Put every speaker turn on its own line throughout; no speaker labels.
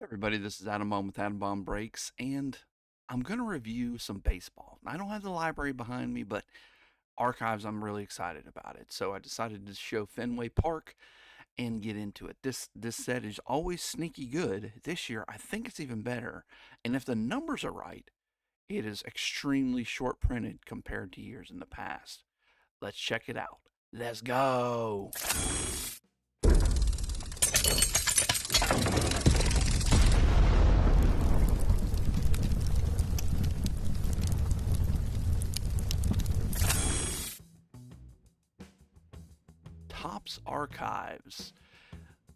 Everybody, this is Adam Bomb with Adam Bomb Breaks, and I'm going to review some baseball. I don't have the library behind me, but archives, I'm really excited about it. So I decided to show Fenway Park and get into it. This set is always sneaky good. This year, I think it's even better. And if the numbers are right, it is extremely short printed compared to years in the past. Let's check it out. Let's go. Topps Archives.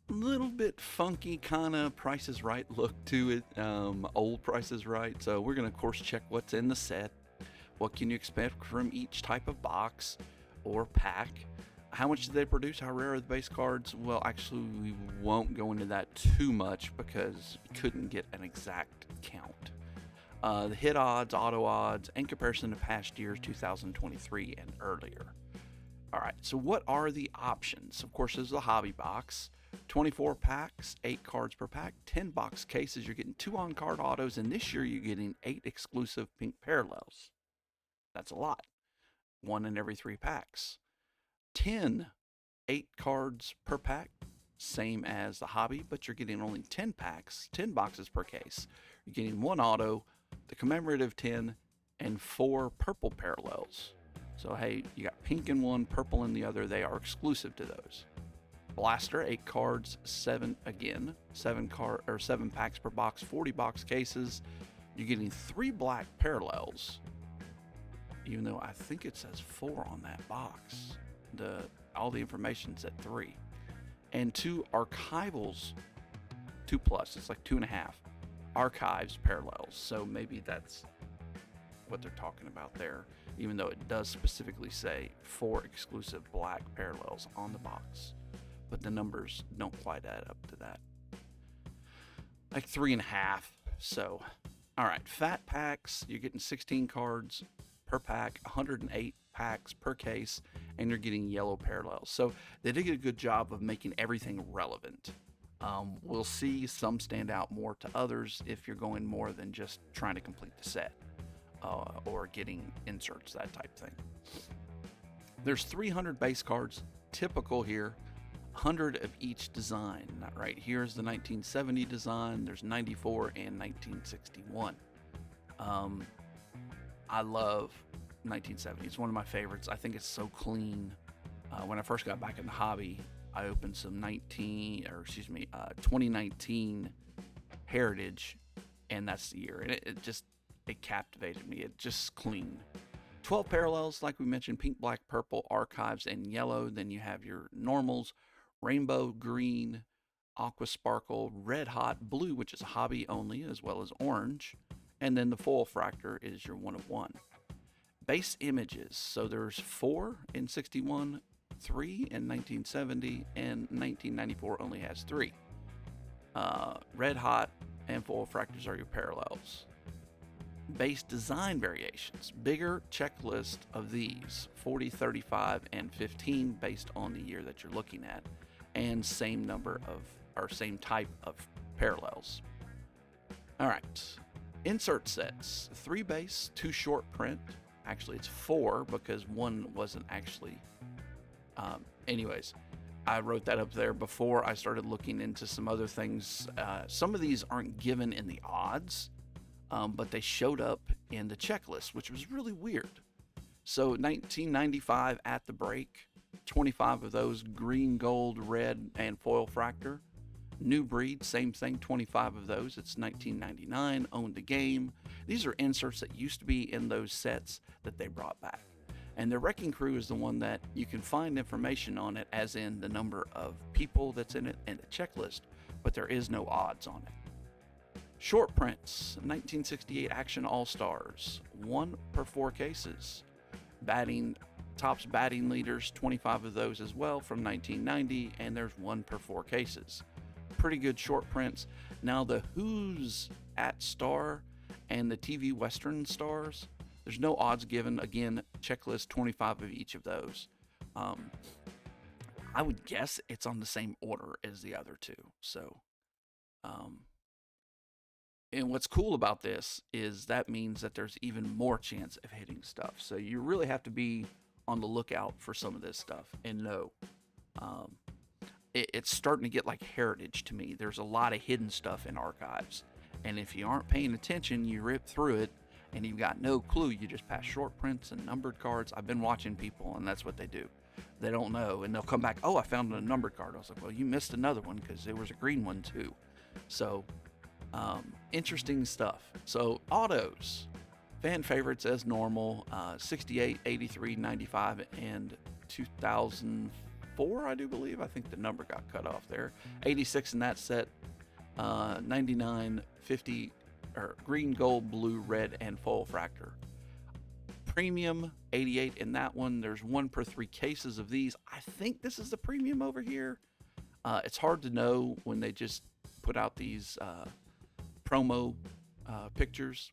Little bit funky kind of Price is Right look to it, old Price is Right. So we're going to, of course, check what's in the set. What can you expect from each type of box or pack? How much do they produce? How rare are the base cards? Well, actually, we won't go into that too much because we couldn't get an exact count. The hit odds, auto odds, in comparison to past years, 2023 and earlier. All right, so what are the options? Of course, there's the hobby box. 24 packs, 8 cards per pack, 10 box cases. You're getting 2 on card autos, and this year you're getting 8 exclusive pink parallels. That's a lot. 1 in every 3 packs. 10, 8 cards per pack, same as the hobby, but you're getting only 10 packs, 10 boxes per case. You're getting 1 auto, the commemorative 10, and 4 purple parallels. So, hey, you got pink in one, purple in the other. They are exclusive to those. Blaster, 8 cards, 7 again, 7 packs per box, 40 box cases. You're getting 3 black parallels, even though I think it says 4 on that box. All the information said 3, and 2 archivals, 2 plus. It's like 2.5 archives parallels. So maybe that's what they're talking about there, even though it does specifically say 4 exclusive black parallels on the box. But the numbers don't quite add up to that. Like 3.5. So, all right, fat packs, you're getting 16 cards per pack, 108 packs per case, and you're getting yellow parallels. So they did a good job of making everything relevant. We'll see some stand out more to others if you're going more than just trying to complete the set or getting inserts, that type thing. There's 300 base cards, typical here. 100 of each design. Right here's the 1970 design. There's 94 and 1961. I love 1970. It's one of my favorites. I think it's so clean. When I first got back in the hobby, I opened some 2019 Heritage, and that's the year. And it captivated me. It just clean. 12 parallels, like we mentioned: pink, black, purple, archives, and yellow. Then you have your normals: rainbow, green, aqua sparkle, red hot, blue, which is hobby only, as well as orange. And then the foil fractor is your 1 of 1. Base images. So there's 4 in 61, 3 in 1970, and 1994 only has 3. Red hot and foil fractors are your parallels. Base design variations. Bigger checklist of these: 40, 35, and 15 based on the year that you're looking at, and same type of parallels. All right, insert sets: 3 base, 2 short print. Actually, it's 4 because 1 wasn't actually. Anyways, I wrote that up there before I started looking into some other things. Some of these aren't given in the odds, but they showed up in the checklist, which was really weird. So 1995 at the break, 25 of those, green, gold, red, and foil fractor. New breed, same thing, 25 of those. It's 1999, owned a game. These are inserts that used to be in those sets that they brought back. And the Wrecking Crew is the one that you can find information on it, as in the number of people that's in it and the checklist, but there is no odds on it. Short prints: 1968 Action All-Stars, 1 per 4 cases. Topps batting leaders, 25 of those as well from 1990, and there's 1 per 4 cases. Pretty good short prints. Now the Who's at Star and the TV Western Stars, there's no odds given. Again, checklist, 25 of each of those. I would guess it's on the same order as the other two. So And what's cool about this is that means that there's even more chance of hitting stuff. So you really have to be on the lookout for some of this stuff and know. Um, it's starting to get like heritage to me. There's a lot of hidden stuff in archives. And if you aren't paying attention, you rip through it and you've got no clue. You just pass short prints and numbered cards. I've been watching people, and that's what they do. They don't know, and they'll come back, oh, I found a numbered card. I was like, well, you missed another one because there was a green one too. So, interesting stuff. So, autos. Fan favorites as normal, 68, 83, 95, and 2004, I do believe. I think the number got cut off there. 86 in that set, 99, 50, or green, gold, blue, red, and foil fractor. Premium, 88 in that one. There's 1 per 3 cases of these. I think this is the premium over here. It's hard to know when they just put out these promo pictures.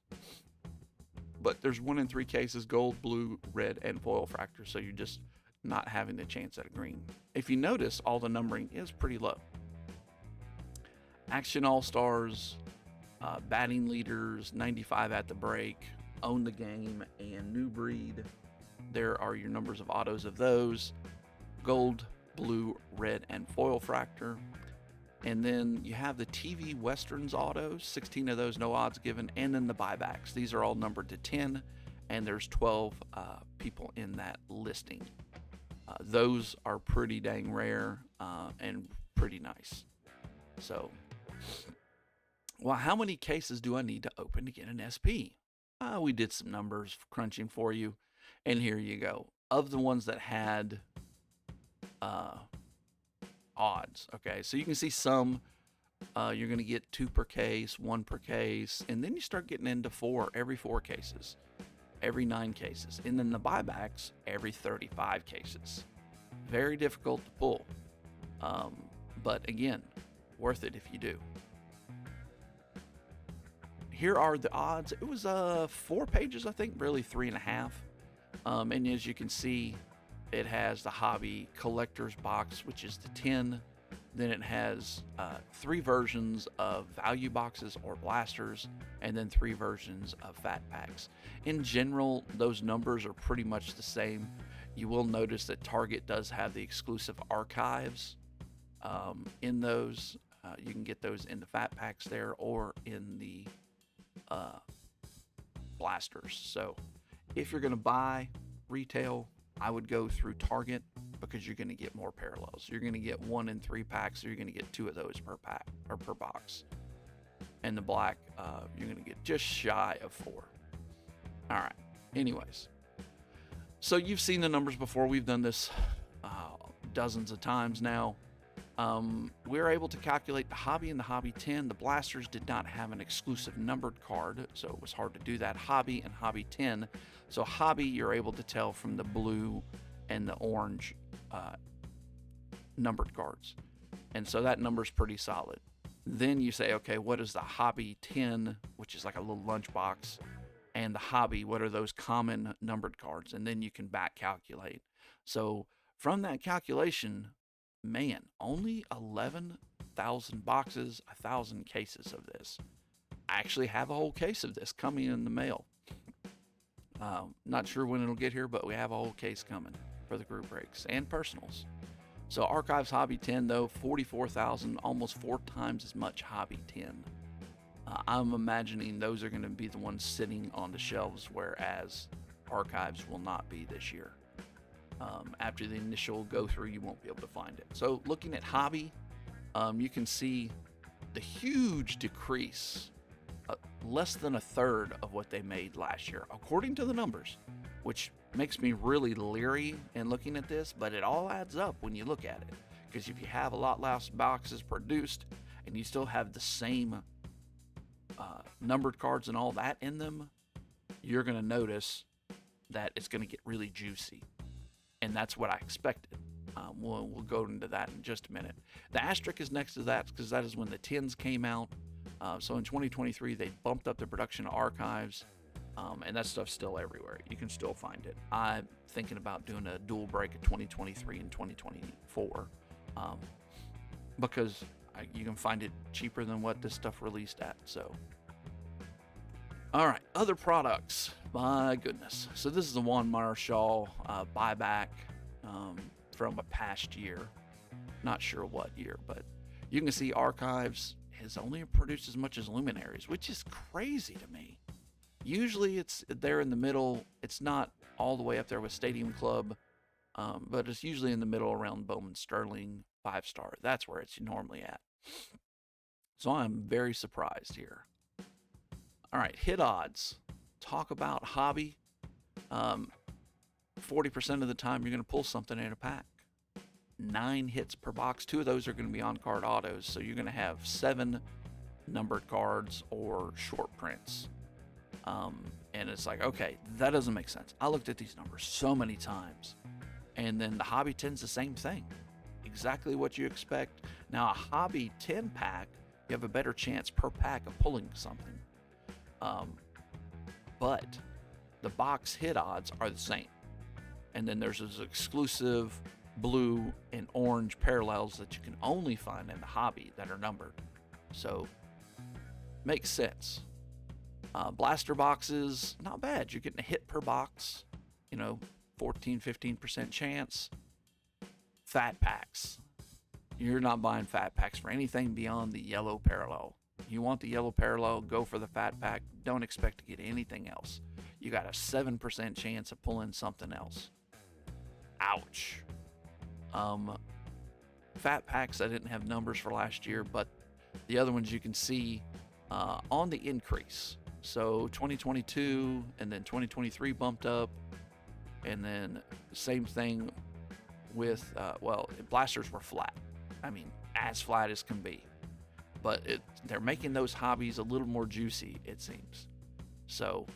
But there's 1 in 3 cases, gold, blue, red, and foil fractor. So you're just not having the chance at a green. If you notice, all the numbering is pretty low. Action All-Stars, batting leaders, 95 at the break, own the game, and new breed. There are your numbers of autos of those. Gold, blue, red, and foil fractor. And then you have the TV Westerns autos, 16 of those, no odds given, and then the buybacks. These are all numbered to 10, and there's 12 people in that listing. Those are pretty dang rare and pretty nice. So, well, how many cases do I need to open to get an SP? We did some numbers crunching for you, and here you go. Of the ones that had odds, okay, so you can see some you're going to get 2 per case, 1 per case, and then you start getting into 4 every 4 cases, every 9 cases, and then the buybacks every 35 cases. Very difficult to pull, but again, worth it if you do. Here are the odds. It was 4 pages, I think, really 3.5. And as you can see, it has the hobby collector's box, which is the 10. Then it has 3 versions of value boxes or blasters, and then 3 versions of fat packs. In general, those numbers are pretty much the same. You will notice that Target does have the exclusive archives in those. You can get those in the fat packs there or in the blasters. So if you're going to buy retail, I would go through Target because you're going to get more parallels. You're going to get 1 in 3 packs, so you're going to get 2 of those per pack or per box. And the black, you're going to get just shy of 4. All right. Anyways, so you've seen the numbers before. We've done this dozens of times now. We're able to calculate the hobby and the hobby 10. The blasters did not have an exclusive numbered card, so it was hard to do that. Hobby and hobby 10. So hobby, you're able to tell from the blue and the orange numbered cards. And so that number's pretty solid. Then you say, okay, what is the hobby 10, which is like a little lunchbox, and the hobby, what are those common numbered cards? And then you can back calculate. So from that calculation, man, only 11,000 boxes, 1,000 cases of this. I actually have a whole case of this coming in the mail. Not sure when it'll get here, but we have a whole case coming for the group breaks and personals. So Archives Hobby 10, though, 44,000, almost 4 times as much Hobby 10. I'm imagining those are going to be the ones sitting on the shelves, whereas Archives will not be this year. After the initial go through, you won't be able to find it. So looking at hobby, you can see the huge decrease, less than a third of what they made last year, according to the numbers, which makes me really leery in looking at this, but it all adds up when you look at it. Because if you have a lot less boxes produced and you still have the same numbered cards and all that in them, you're going to notice that it's going to get really juicy. And that's what I expected. We'll go into that in just a minute. The asterisk is next to that because that is when the 10s came out. So in 2023, they bumped up the production of archives, and that stuff's still everywhere. You can still find it. I'm thinking about doing a dual break of 2023 and 2024 because you can find it cheaper than what this stuff released at. So All right, other products. My goodness. So this is the Juan Marshall buyback from a past year. Not sure what year, but you can see Archives has only produced as much as Luminaries, which is crazy to me. Usually it's there in the middle. It's not all the way up there with Stadium Club, but it's usually in the middle around Bowman Sterling 5-star. That's where it's normally at. So I'm very surprised here. All right, hit odds. Talk about hobby. 40% of the time you're going to pull something in a pack. 9 hits per box. 2 of those are going to be on card autos, so you're going to have 7 numbered cards or short prints. And it's like, okay, that doesn't make sense. I looked at these numbers so many times, and then the hobby 10's the same thing. Exactly what you expect. Now, a hobby 10 pack, you have a better chance per pack of pulling something. But the box hit odds are the same. And then there's those exclusive blue and orange parallels that you can only find in the hobby that are numbered. So, makes sense. Blaster boxes, not bad. You're getting a hit per box, 14-15% chance. Fat packs. You're not buying fat packs for anything beyond the yellow parallel. You want the yellow parallel, go for the fat pack. Don't expect to get anything else. You got a 7% chance of pulling something else. Ouch. Fat packs, I didn't have numbers for last year, but the other ones you can see on the increase. So 2022 and then 2023 bumped up, and then same thing with, blasters were flat. I mean, as flat as can be. But they're making those hobbies a little more juicy, it seems. So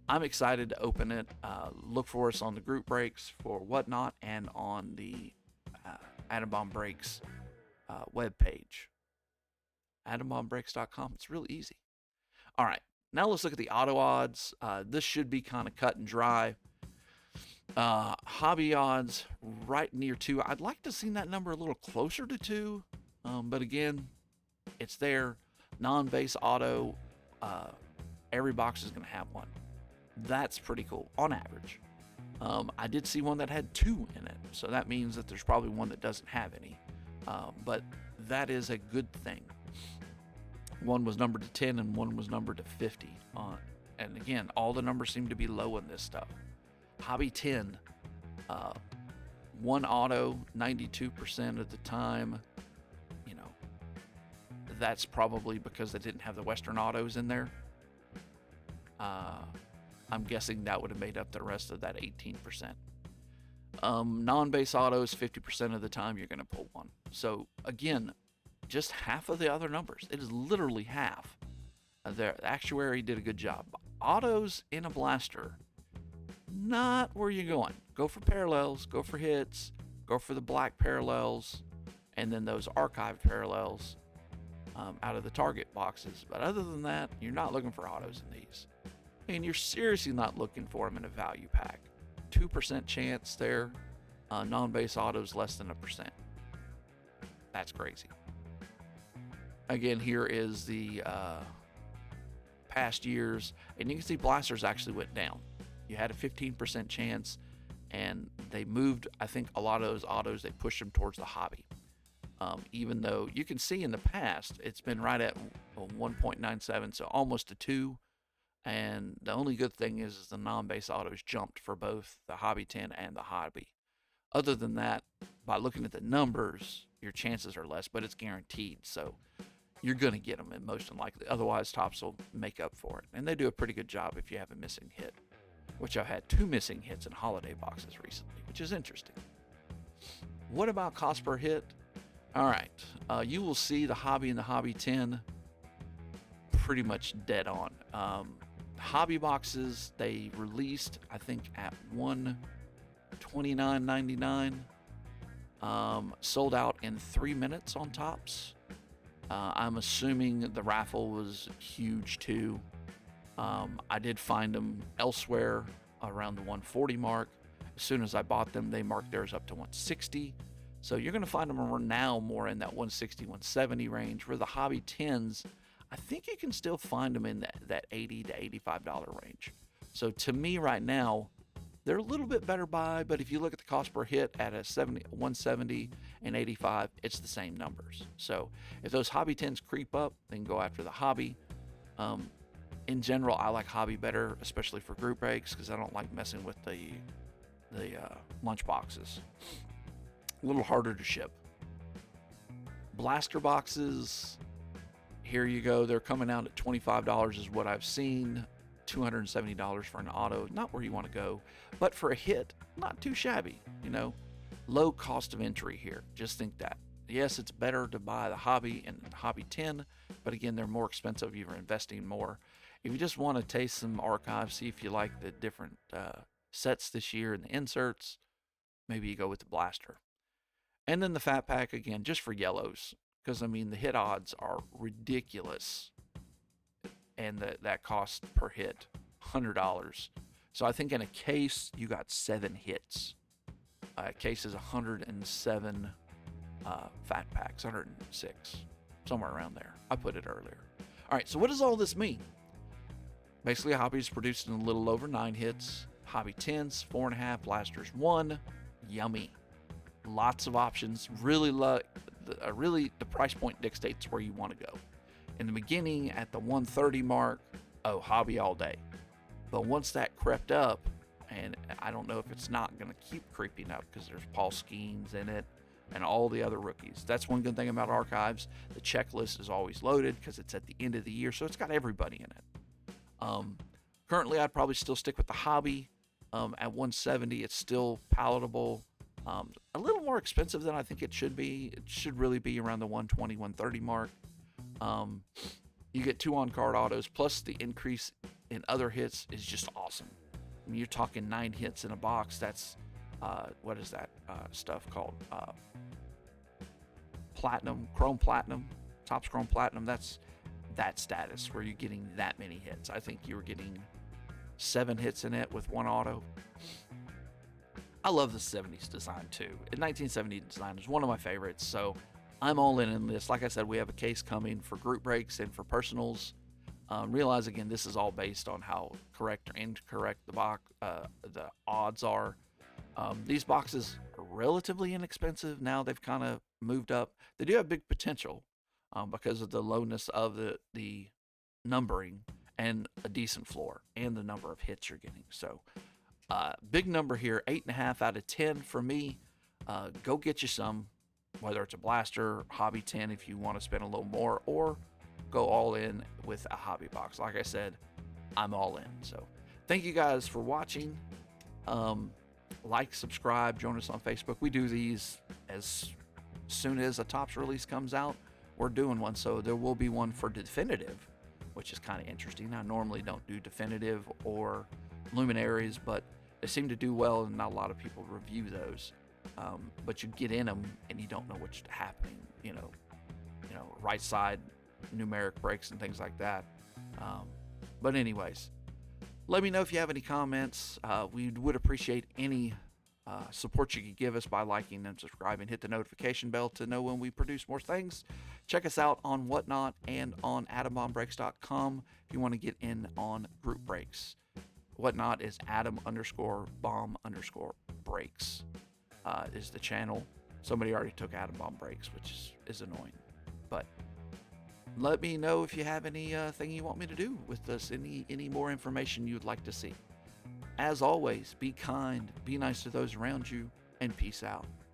I'm excited to open it. Look for us on the group breaks for Whatnot and on the Atom Bomb Breaks webpage. AtomBombBreaks.com. It's really easy. All right, now let's look at the auto odds. This should be kind of cut and dry. Hobby odds right near 2. I'd like to see that number a little closer to 2, but again, it's there. Non-base auto, every box is going to have one. That's pretty cool on average. I did see one that had 2 in it, so that means that there's probably one that doesn't have any. But that is a good thing. One was numbered to 10 and one was numbered to 50. And again, all the numbers seem to be low in this stuff. Hobby 10, one auto 92% of the time. That's probably because they didn't have the Western autos in there. I'm guessing that would have made up the rest of that 18%. Non-base autos, 50% of the time you're going to pull one. So again, just half of the other numbers. It is literally half. The actuary did a good job. Autos in a blaster, not where you're going. Go for parallels, go for hits, go for the black parallels, and then those archived parallels out of the target boxes. But other than that, you're not looking for autos in these. And you're seriously not looking for them in a value pack. 2% chance there. Non-base autos less than 1%. That's crazy. Again, here is the past years, and you can see blasters actually went down. You had a 15% chance, and they moved, I think, a lot of those autos, they pushed them towards the hobby. Even though you can see in the past, it's been right at 1.97, so almost a 2. And the only good thing is the non-base autos jumped for both the Hobby 10 and the Hobby. Other than that, by looking at the numbers, your chances are less, but it's guaranteed. So you're going to get them, and most likely. Otherwise, Topps will make up for it. And they do a pretty good job if you have a missing hit, which I've had 2 missing hits in holiday boxes recently, which is interesting. What about cost per hit? All right, you will see the Hobby and the Hobby 10 pretty much dead on. Hobby boxes, they released, I think, at $129.99. Sold out in 3 minutes on Topps. I'm assuming the raffle was huge too. I did find them elsewhere around the 140 mark. As soon as I bought them, they marked theirs up to 160. So you're going to find them now more in that 160, 170 range, where the Hobby 10s, I think you can still find them in that $80 to $85 range. So to me right now, they're a little bit better buy, but if you look at the cost per hit at a 170 and 85, it's the same numbers. So if those hobby 10s creep up, then go after the hobby. In general, I like hobby better, especially for group breaks, because I don't like messing with the lunch boxes. A little harder to ship. Blaster boxes, here you go. They're coming out at $25 is what I've seen. $270 for an auto, not where you want to go, but for a hit, not too shabby. Low cost of entry here. Just think that. Yes, it's better to buy the hobby and the hobby 10, but again, they're more expensive. You're investing more. If you just want to taste some archives, see if you like the different sets this year and the inserts, maybe you go with the blaster. And then the fat pack, again, just for yellows, because the hit odds are ridiculous, and that cost per hit $100. So I think in a case you got 7 hits. A case is 107 fat packs, 106, somewhere around there. I put it earlier. All right, so what does all this mean? Basically, hobby is producing a little over 9 hits. Hobby 10s, 4.5. Blasters, 1. Yummy. Lots of options. Really, the price point dictates where you want to go. In the beginning, at the 130 mark, hobby all day. But once that crept up, and I don't know if it's not going to keep creeping up because there's Paul Skeens in it and all the other rookies. That's one good thing about archives. The checklist is always loaded because it's at the end of the year, so it's got everybody in it. Currently, I'd probably still stick with the hobby. At 170, it's still palatable. A little more expensive than I think it should be. It should really be around the 120, 130 mark. You get 2 on-card autos, plus the increase in other hits is just awesome. You're talking 9 hits in a box. That's, what is that stuff called? Platinum, Chrome Platinum, Topps Chrome Platinum. That's that status where you're getting that many hits. I think you were getting 7 hits in it with 1 auto. I love the 70s design too. The 1970 design is one of my favorites, so I'm all in this. Like I said, we have a case coming for group breaks and for personals. Realize again, this is all based on how correct or incorrect the odds are. These boxes are relatively inexpensive. Now they've kind of moved up. They do have big potential because of the lowness of the numbering and a decent floor and the number of hits you're getting. So big number here, 8.5 out of 10 for me. Go get you some, whether it's a blaster, hobby 10 if you want to spend a little more, or go all in with a hobby box. Like I said, I'm all in. So thank you guys for watching. Like, subscribe, join us on Facebook. We do these as soon as a Topps release comes out. We're doing one, so there will be one for definitive, which is kind of interesting. I normally don't do definitive or luminaries, but they seem to do well, and not a lot of people review those. But you get in them and you don't know what's happening. Right side numeric breaks and things like that. But anyways, let me know if you have any comments. We would appreciate any support you could give us by liking and subscribing. Hit the notification bell to know when we produce more things. Check us out on Whatnot and on AdamBombBreaks.com if you want to get in on group breaks. Whatnot is Adam_bomb_breaks is the channel. Somebody already took Adam Bomb Breaks, which is annoying. But let me know if you have anything you want me to do with this, any more information you'd like to see. As always, be kind, be nice to those around you, and peace out.